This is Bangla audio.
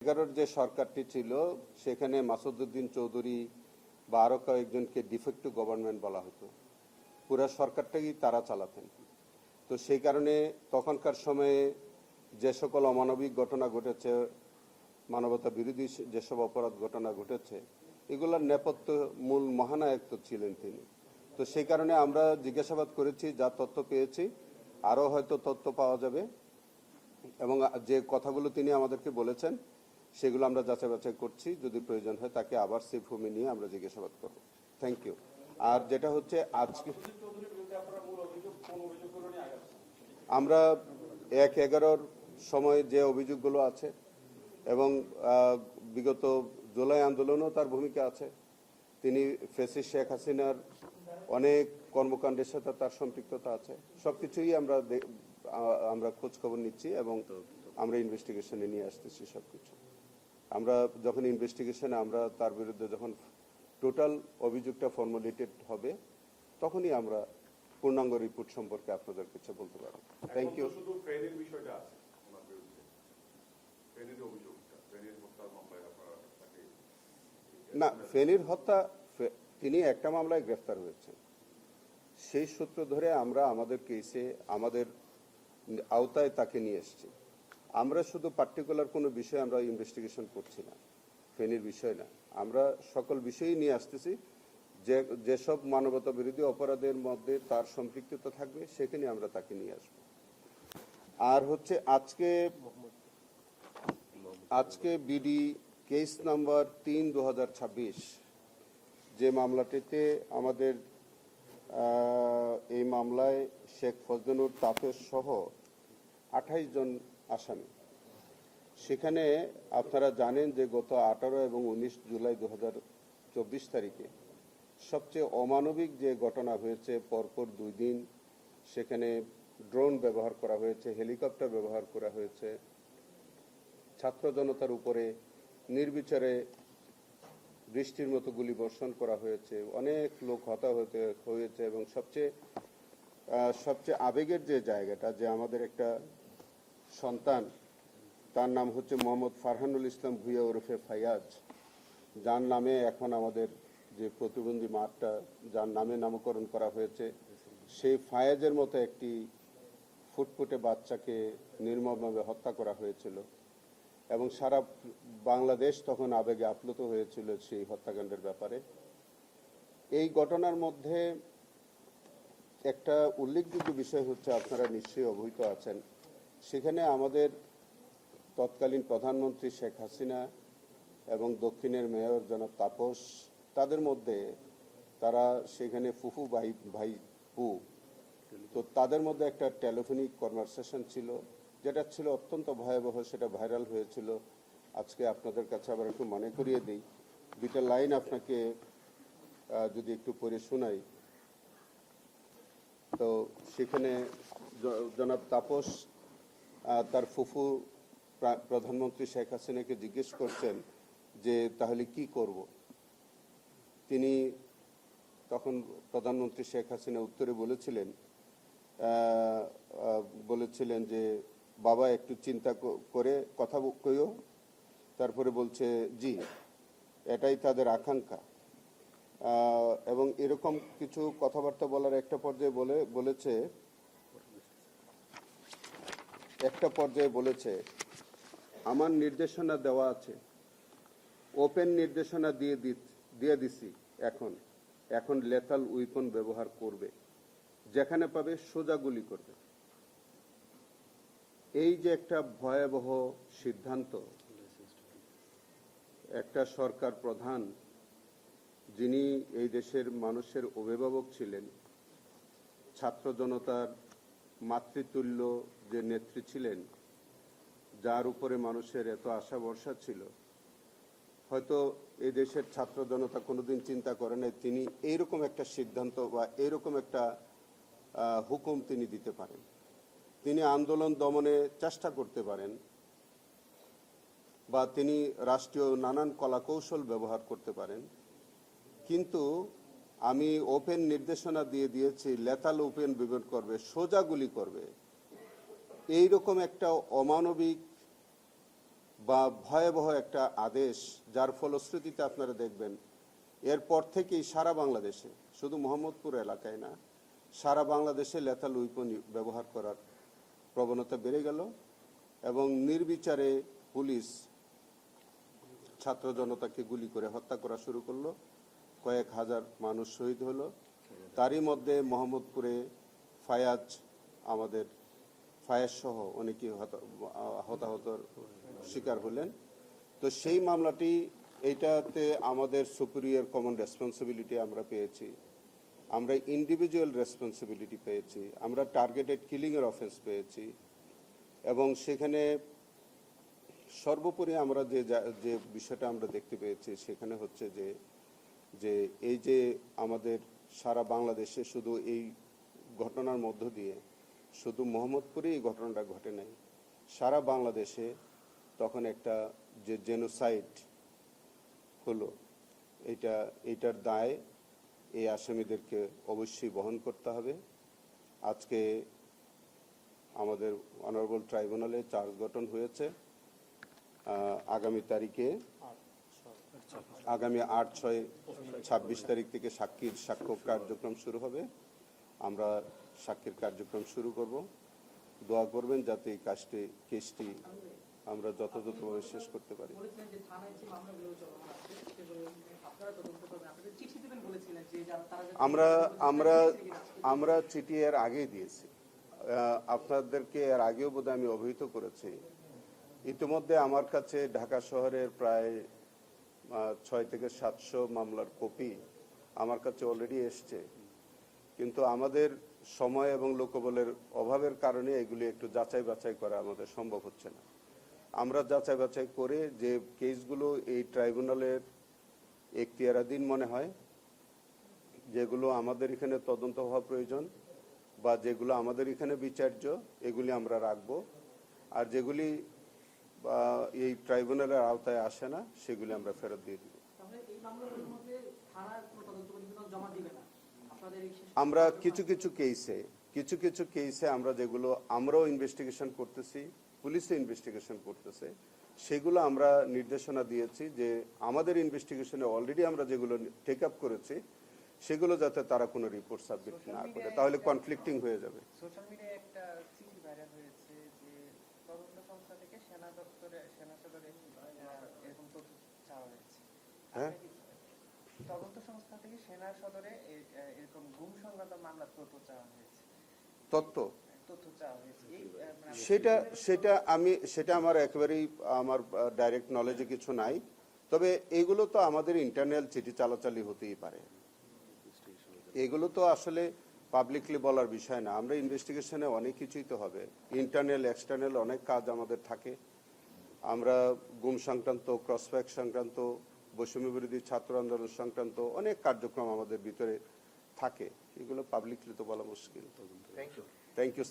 11 যে সরকারটি ছিল সেখানে মাসুদউদ্দিন চৌধুরী বা আরো কয়েকজনকে ডিফেক্টিভ গভর্নমেন্ট বলা হতো। পুরো সরকারটাই তারা চালাতেন। তো সেই কারণে তখনকার সময়ে যে সকল অমানবিক ঘটনা ঘটেছে, মানবতা বিরোধী যেসব অপরাধ ঘটনা ঘটেছে, এগুলোর নেপথ্য মূল মহানায়ক তো ছিলেন তিনি। তো সেই কারণে আমরা জিজ্ঞাসাবাদ করেছি, যা তথ্য পেয়েছি, আরও হয়তো তথ্য পাওয়া যাবে এবং যে কথাগুলো তিনি আমাদেরকে বলেছেন সেগুলো আমরা যাচাই বাছাই করছি। যদি প্রয়োজন হয় তাকে আবার সেফ হোমে নিয়ে আমরা জিজ্ঞাসাবাদ করব। Thank you. আর যেটা হচ্ছে আজকে আমরা 1/11 সময় যে অভিযোগগুলো আছে এবং বিগত জুলাই আন্দোলনেও তার ভূমিকা আছে। তিনি ফ্যাসিস্ট শেখ হাসিনার অনেক কর্মকাণ্ডের সাথে তার সম্পৃক্ততা আছে। সবকিছুই আমরা খোঁজ খবর নিচ্ছি এবং আমরা ইনভেস্টিগেশনে নিয়ে আসতেছি সবকিছু। আমরা যখন ইনভেস্টিগেশনে আমরা তার বিরুদ্ধে যখন টোটাল অভিযোগটা ফর্মুলেটেড হবে তখনই আমরা পূর্ণাঙ্গ রিপোর্ট সম্পর্কে আপনাদের কাছে বলতে পারবো। Thank you. শুধু ফেনীর বিষয়টা আছে ওনার বিরুদ্ধে, ফেনীর অভিযোগটা, ফেনীর হত্যার মামলায় আপনারা তাকে না, ফেনীর হত্যা তিনি একটা মামলায় গ্রেফতার হয়েছেন। সেই সূত্র ধরে আমরা আমাদের কেসে আমাদের আওতায় তাকে নিয়ে এসেছি। আমরা শুধু পার্টিকুলার কোনো বিষয়ে আমরা ইনভেস্টিগেশন করছি না, ফেনীর বিষয় না, আমরা সকল বিষয়ই নিয়ে আসতেছি। যেসব মানবতা বিরোধী অপরাধের মধ্যে তার সম্পৃক্ততা থাকবে সেখানে আমরা তাকে নিয়ে আসব। আর হচ্ছে আজকে বিডি কেস নাম্বার 3/2026 যে মামলাটিতে আমাদের এই মামলায় শেখ ফজলুর তাপস সহ 28 জন আসামি। সেখানে আপনারা জানেন যে গত 18 এবং 19 জুলাই 2024 তারিখে সবচেয়ে অমানবিক যে ঘটনা হয়েছে, পরপর 2 দিন সেখানে ড্রোন ব্যবহার করা হয়েছে, হেলিকপ্টার ব্যবহার করা হয়েছে, ছাত্র জনতার উপরে নির্বিচারে বৃষ্টির মতো গুলি বর্ষণ করা হয়েছে, অনেক লোক হতাহত হয়েছে এবং সবচেয়ে আবেগের যে জায়গাটা, যে আমাদের একটা সন্তান, তার নাম হচ্ছে মোহাম্মদ ফারহানুল ইসলাম ভুঁইয়া ওরফে ফায়াজ, যার নামে এখন আমাদের যে প্রতিবন্ধী মাঠটা যার নামে নামকরণ করা হয়েছে, সেই ফায়াজের মতো একটি ফুটফুটে বাচ্চাকে নির্মমভাবে হত্যা করা হয়েছিল এবং সারা বাংলাদেশ তখন আবেগে আপ্লুত হয়েছিল সেই হত্যাকাণ্ডের ব্যাপারে। এই ঘটনার মধ্যে একটা উল্লেখযোগ্য বিষয় হচ্ছে, আপনারা নিশ্চয়ই অবহিত আছেন, সেখানে আমাদের তৎকালীন প্রধানমন্ত্রী শেখ হাসিনা এবং দক্ষিণের মেয়র জনাব তাপস, তাদের মধ্যে তারা সেখানে ফুফু ভাইপু, তো তাদের মধ্যে একটা টেলিফোনিক কনভারসেশন ছিল, যেটা ছিল অত্যন্ত ভয়াবহ, সেটা ভাইরাল হয়েছিল। আজকে আপনাদের কাছে আবার একটু মনে করিয়ে দিই, 2টা লাইন আপনাকে যদি একটু পড়ে শোনাই। তো সেখানে জনাব তাপস তার ফুফু প্রধানমন্ত্রী শেখ হাসিনাকে জিজ্ঞেস করছেন যে তাহলে কি করব। তিনি তখন প্রধানমন্ত্রী শেখ হাসিনা উত্তরে বলেছিলেন যে বাবা একটু চিন্তা করে কথা কইও। তারপরে বলছে জি, এটাই তাদের আকাঙ্ক্ষা। এবং এরকম কিছু কথাবার্তা বলার একটা পর্যায়ে বলেছে আমার নির্দেশনা দেওয়া আছে, ওপেন নির্দেশনা দিয়ে দিছি, এখন লেথাল উইপন ব্যবহার করবে, যেখানে পাবে সোজা গুলি করবে। এই যে একটা ভয়াবহ সিদ্ধান্ত, একটা সরকার প্রধান যিনি এই দেশের মানুষের অভিভাবক ছিলেন, ছাত্র জনতার মাতৃতুল্য যে নেত্রী ছিলেন, যার উপরে মানুষের এত আশা ভরসা ছিল, হয়তো এই দেশের ছাত্র জনতা কোনোদিন চিন্তা করে নাই তিনি এইরকম একটা সিদ্ধান্ত বা এইরকম একটা হুকুম তিনি দিতে পারেন। তিনি আন্দোলন দমনে চেষ্টা করতে পারেন বা তিনি রাষ্ট্রীয় নানান কলাকৌশল ব্যবহার করতে পারেন, কিন্তু আমি ওপেন নির্দেশনা দিয়েছি, লেথাল ওপেন ব্যবহার করবে, সোজা গুলি করবে, এইরকম একটা অমানবিক বা ভয়াবহ একটা আদেশ, যার ফলশ্রুতিতে আপনারা দেখবেন এরপর থেকেই সারা বাংলাদেশে, শুধু মোহাম্মদপুর এলাকায় না, সারা বাংলাদেশে লেথাল উইপন ব্যবহার করার প্রবণতা বেড়ে গেল এবং নির্বিচারে পুলিশ ছাত্র জনতাকে গুলি করে হত্যা করা শুরু করলো। কয়েক হাজার মানুষ শহীদ হলো। তারই মধ্যে মোহাম্মদপুরে আমাদের ফায়াজ সহ অনেকেই হতাহতর শিকার হলেন। তো সেই মামলাটি, এইটাতে আমাদের সুপিরিয়র কমন রেসপন্সিবিলিটি আমরা পেয়েছি, আমরা ইন্ডিভিজুয়াল রেসপন্সিবিলিটি পেয়েছি, আমরা টার্গেটেড কিলিংয়ের অফেন্স পেয়েছি এবং সেখানে সর্বোপরি আমরা যে বিষয়টা আমরা দেখতে পেয়েছি সেখানে হচ্ছে যে এই যে আমাদের সারা বাংলাদেশে শুধু এই ঘটনার মধ্য দিয়ে শুধু মোহাম্মদপুরে এই ঘটনাটা ঘটে নাই, সারা বাংলাদেশে তখন একটা যে জেনোসাইড হলো, এইটার দায় এই আসামিদেরকে অবশ্যই বহন করতে হবে। আজকে আমাদের অনারেবল ট্রাইব্যুনালে চার্জ গঠন হয়েছে। আগামী 8-6-26 তারিখ থেকে সাক্ষ্য কার্যক্রম শুরু হবে। আমরা সাক্ষীর কার্যক্রম শুরু করব। দোয়া করবেন যাতে এই কেসটি আমরা যথাযথভাবে শেষ করতে পারি। আমরা চিঠি এর আগেই দিয়েছি, আপনাদেরকে এর আগেও বোধহয় আমি অবহিত করেছি। ইতিমধ্যে আমার কাছে ঢাকা শহরের প্রায় 600-700 মামলার কপি আমার কাছে অলরেডি এসছে, কিন্তু আমাদের সময় এবং লোকবলের অভাবের কারণে এগুলি একটু যাচাই বাছাই করা আমাদের সম্ভব হচ্ছে না। আমরা যাচাই বাছাই করে যে কেসগুলো এই ট্রাইব্যুনালের এখতিয়ারাধীন মনে হয়, যেগুলো আমাদের এখানে তদন্ত হওয়া প্রয়োজন বা যেগুলো আমাদের এখানে বিচার্য, এগুলি আমরা রাখবো। আর যেগুলি এই ট্রাইব্যুনালের আওতায় আসে না সেগুলি আমরা ফেরত দিয়ে দিব। আমরা কিছু কিছু কেসে আমরা যেগুলো আমরাও ইনভেস্টিগেশন করতেছি, পুলিশও ইনভেস্টিগেশন করতেছে, সেগুলো আমরা নির্দেশনা দিয়েছি যে আমাদের ইনভেস্টিগেশনে অলরেডি আমরা যেগুলো টেক আপ করেছি সেগুলো যাতে তারা কোনো রিপোর্ট সাবমিট না করে, তাহলে কনফ্লিক্টিং হয়ে যাবে। সোশ্যাল মিডিয়ায় একটা চিঠি ভাইরাল হয়েছে যে তদন্ত সংস্থা থেকে সেনা সদরে এরকম তথ্য চাওয়া হয়েছে। হ্যাঁ, তদন্ত সংস্থা থেকে সেনা সদরে এরকম গুম সংক্রান্ত মামলার তথ্য চাওয়া হয়েছে। তথ্য চাওয়া হয়েছে। সেটা আমার একেবারেই আমার ডাইরেক্ট নলেজে কিছু নাই। তবে এগুলো তো আমাদের ইন্টারনাল চিঠি চালাচালি হতেই পারে, এগুলো তো আসলে পাবলিকলি বলার বিষয় না। আমরা ইনভেস্টিগেশনে অনেক কিছুই তো হবে, ইন্টারনাল এক্সটার্নাল অনেক কাজ আমাদের থাকে। আমরা গুম সংক্রান্ত, ক্রসফায়ার সংক্রান্ত, বৈষম্য বিরোধী ছাত্র আন্দোলন সংক্রান্ত অনেক কার্যক্রম আমাদের ভিতরে থাকে, এগুলো পাবলিকলি তো বলা মুশকিল। Thank you.